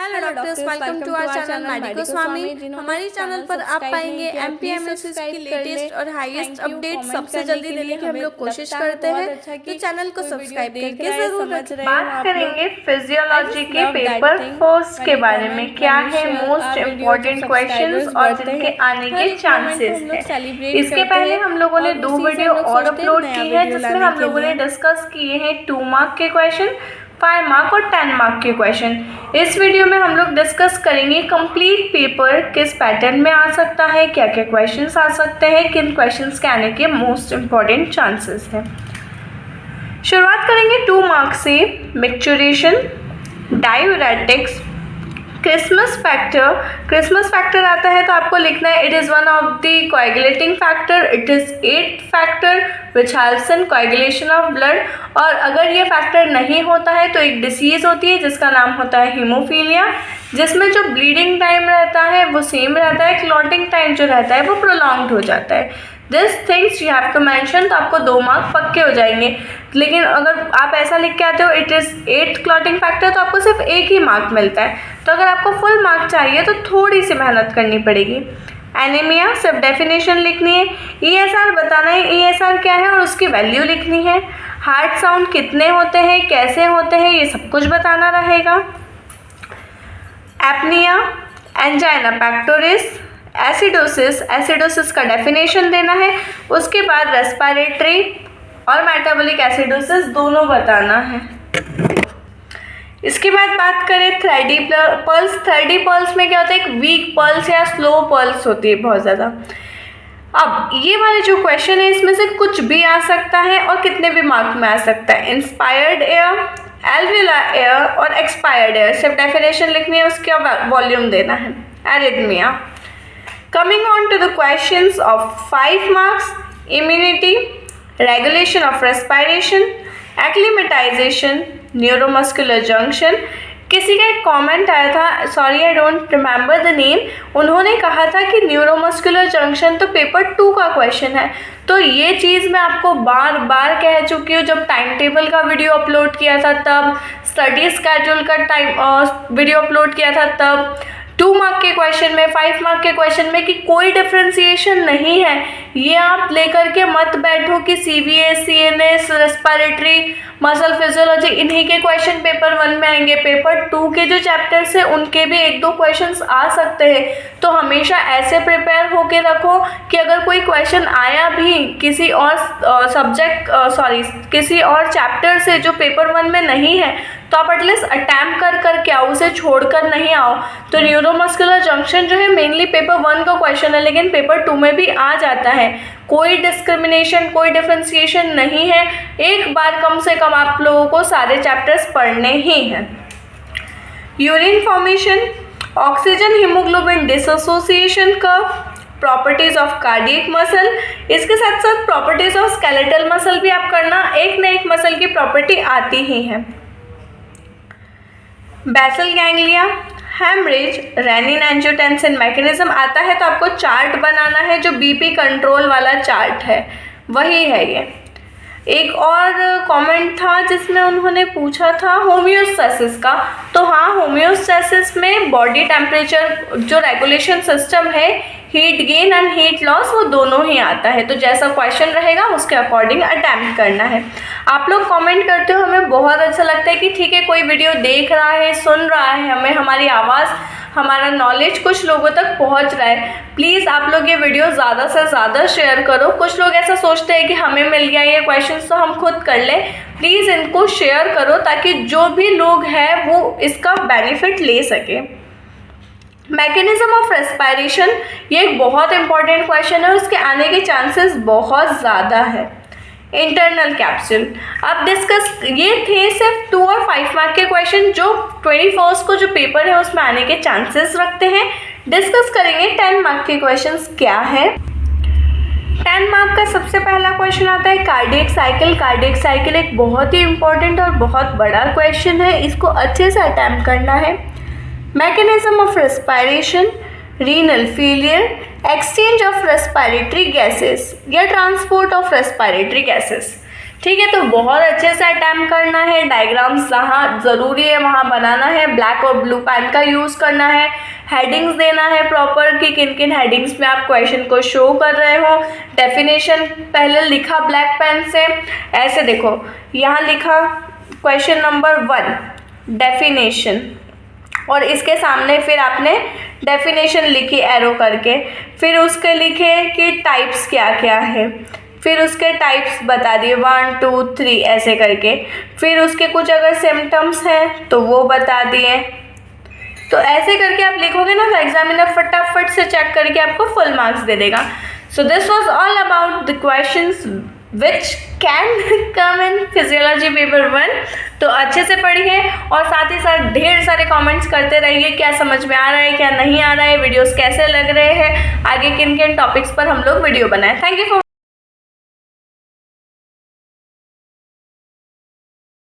Hello doctors, welcome to our channel medico Swami. हमारे channel पर आप पाएंगे एमपीएमएसएस की लेटेस्ट और हाईएस्ट अपडेट सबसे जल्दी देने की हम लोग कोशिश करते हैं, तो चैनल को सब्सक्राइब करके जरूर रखें। बात करेंगे फिजियोलॉजी के पेपर फर्स्ट के बारे में। क्या है मोस्ट इम्पोर्टेंट क्वेश्चंस और जिनके आने के चांसेस हैं। इसके पहले हम लोगों ने 2 वीडियो और अपलोड की है जिसमें हम लोगों ने डिस्कस किए हैं 2 मार्क के क्वेश्चन, 5 मार्क और 10 मार्क के क्वेश्चन। इस वीडियो में हम लोग डिस्कस करेंगे कंप्लीट पेपर किस पैटर्न में आ सकता है, क्या क्या क्वेश्चंस आ सकते हैं, किन क्वेश्चंस के आने के मोस्ट इम्पॉर्टेंट चांसेस हैं। शुरुआत करेंगे 2 मार्क से। मिक्चुरेशन, डायूरेटिक्स, क्रिसमस फैक्टर आता है तो आपको लिखना है it is one of the coagulating factor, it is 8th factor which helps in coagulation of blood. और अगर ये फैक्टर नहीं होता है तो एक डिसीज़ होती है जिसका नाम होता है हीमोफीलिया, जिसमें जो ब्लीडिंग टाइम रहता है वो सेम रहता है, क्लॉटिंग टाइम जो रहता है वो प्रोलॉन्ग्ड हो जाता है। This things you have to mention, तो आपको 2 मार्क पक्के हो जाएंगे। लेकिन अगर आप ऐसा लिख के आते हो it is 8th clotting factor तो आपको सिर्फ 1 ही मार्क मिलता है। तो अगर आपको फुल मार्क चाहिए तो थोड़ी सी मेहनत करनी पड़ेगी। एनीमिया, सिर्फ डेफिनेशन लिखनी है, ESR बताना है ESR क्या है और उसकी वैल्यू लिखनी है। हार्ट साउंड कितने होते हैं, कैसे होते हैं, ये सब कुछ बताना रहेगा। एपनिया, एंजाइना पेक्टोरिस, एसिडोसिस का डेफिनेशन देना है। उसके बाद रेस्पिरेटरी और मेटाबॉलिक एसिडोसिस दोनों बताना है। इसके बाद बात करें थर्डी पल्स में क्या होता है, एक वीक पल्स या स्लो पल्स होती है बहुत ज़्यादा। अब ये वाले जो क्वेश्चन है इसमें से कुछ भी आ सकता है और कितने भी मार्क में आ सकता है। इंस्पायर्ड एयर, एल्वियोलर एयर और एक्सपायर्ड एयर, सिर्फ डेफिनेशन लिखनी है, उसका वॉल्यूम देना है। Arrhythmia. Coming on to the questions of 5 marks, immunity, regulation of respiration, acclimatization, neuromuscular junction। किसी का एक कमेंट आया था, sorry I don't remember the name, उन्होंने कहा था कि न्यूरोमस्कुलर जंक्शन तो पेपर 2 का क्वेश्चन है। तो ये चीज़ मैं आपको बार बार कह चुकी हूँ, जब टाइम टेबल का वीडियो अपलोड किया था तब, स्टडी स्केड्यूल का वीडियो अपलोड किया था तब, 2 मार्क के क्वेश्चन में, 5 मार्क के क्वेश्चन में कि कोई डिफ्रेंसिएशन नहीं है। ये आप लेकर के मत बैठो कि CVS, CNS, respiratory, muscle physiology इन्हीं के क्वेश्चन पेपर 1 में आएंगे। पेपर 2 के जो चैप्टर्स हैं उनके भी 1-2 क्वेश्चंस आ सकते हैं। तो हमेशा ऐसे प्रिपेयर होके रखो कि अगर कोई क्वेश्चन आया भी किसी और किसी और चैप्टर से जो पेपर 1 में नहीं है तो आप एटलीस्ट अटैम्प्ट करके आओ, उसे छोड़कर नहीं आओ। तो न्यूरोमस्कुलर जंक्शन जो है मेनली पेपर 1 का क्वेश्चन है, लेकिन पेपर 2 में भी आ जाता है। कोई डिस्क्रिमिनेशन, कोई डिफ्रेंसिएशन नहीं है। एक बार कम से कम आप लोगों को सारे चैप्टर्स पढ़ने ही हैं। Urine formation, oxygen haemoglobin dissociation curve, properties of cardiac muscle, इसके साथ साथ प्रॉपर्टीज ऑफ स्केलेटल मसल भी आप करना, एक न एक मसल की प्रॉपर्टी आती ही है। Basal ganglia, haemorrhage, renin angiotensin mechanism आता है तो आपको चार्ट बनाना है, जो BP कंट्रोल वाला चार्ट है वही है ये। एक और कमेंट था जिसमें उन्होंने पूछा था होम्योस्टैसिस का, तो हाँ, होम्योस्टैसिस में बॉडी टेम्परेचर जो रेगुलेशन सिस्टम है, heat gain and heat loss, वो दोनों ही आता है। तो जैसा क्वेश्चन रहेगा उसके अकॉर्डिंग अटैम्प्ट करना है। आप लोग कमेंट करते हो, हमें बहुत अच्छा लगता है कि ठीक है कोई वीडियो देख रहा है, सुन रहा है, हमें हमारी आवाज़, हमारा नॉलेज कुछ लोगों तक पहुंच रहा है। प्लीज़ आप लोग ये वीडियो ज़्यादा से ज़्यादा शेयर करो। कुछ लोग ऐसा सोचते हैं कि हमें मिल गया ये क्वेश्चंस तो हम खुद कर लें। प्लीज़ इनको शेयर करो ताकि जो भी लोग हैं वो इसका बेनिफिट ले सके। मैकेनिज्म ऑफ रेस्पिरेशन, ये एक बहुत इंपॉर्टेंट क्वेश्चन है, उसके आने के चांसेस बहुत ज़्यादा है। इंटरनल कैप्सूल, अब डिस्कस, ये थे सिर्फ 2 और 5 मार्क के क्वेश्चन जो 21 को जो पेपर है उसमें आने के चांसेस रखते हैं। डिस्कस करेंगे 10 मार्क के क्वेश्चंस क्या है। 10 मार्क का सबसे पहला क्वेश्चन आता है कार्डियक साइकिल। कार्डियक साइकिल एक बहुत ही इंपॉर्टेंट और बहुत बड़ा क्वेश्चन है, इसको अच्छे से अटेम्प्ट करना है। Mechanism of respiration, renal failure, exchange of respiratory gases या ट्रांसपोर्ट ऑफ रेस्पिरेटरी गैसेस, ठीक है। तो बहुत अच्छे से अटैम्प्ट करना है, डायग्राम्स जहाँ ज़रूरी है वहाँ बनाना है, ब्लैक और ब्लू पेन का यूज़ करना है, हेडिंग्स देना है प्रॉपर कि किन किन हेडिंग्स में आप क्वेश्चन को शो कर रहे हो। डेफिनेशन पहले लिखा ब्लैक पेन से, ऐसे देखो यहाँ लिखा क्वेश्चन नंबर 1 डेफिनेशन, और इसके सामने फिर आपने डेफिनेशन लिखी एरो करके, फिर उसके लिखे कि टाइप्स क्या क्या है, फिर उसके टाइप्स बता दिए 1 2 3 ऐसे करके, फिर उसके कुछ अगर सिम्टम्स हैं तो वो बता दिए। तो ऐसे करके आप लिखोगे ना तो एग्जामिनर फटाफट से चेक करके आपको फुल मार्क्स दे देगा। So this was all about the questions which can come in physiology paper 1। तो अच्छे से पढ़िए और साथ ही साथ ढेर सारे कमेंट्स करते रहिए, क्या समझ में आ रहा है क्या नहीं आ रहा है, वीडियोस कैसे लग रहे हैं, आगे किन किन टॉपिक्स पर हम लोग वीडियो बनाएं। Thank you for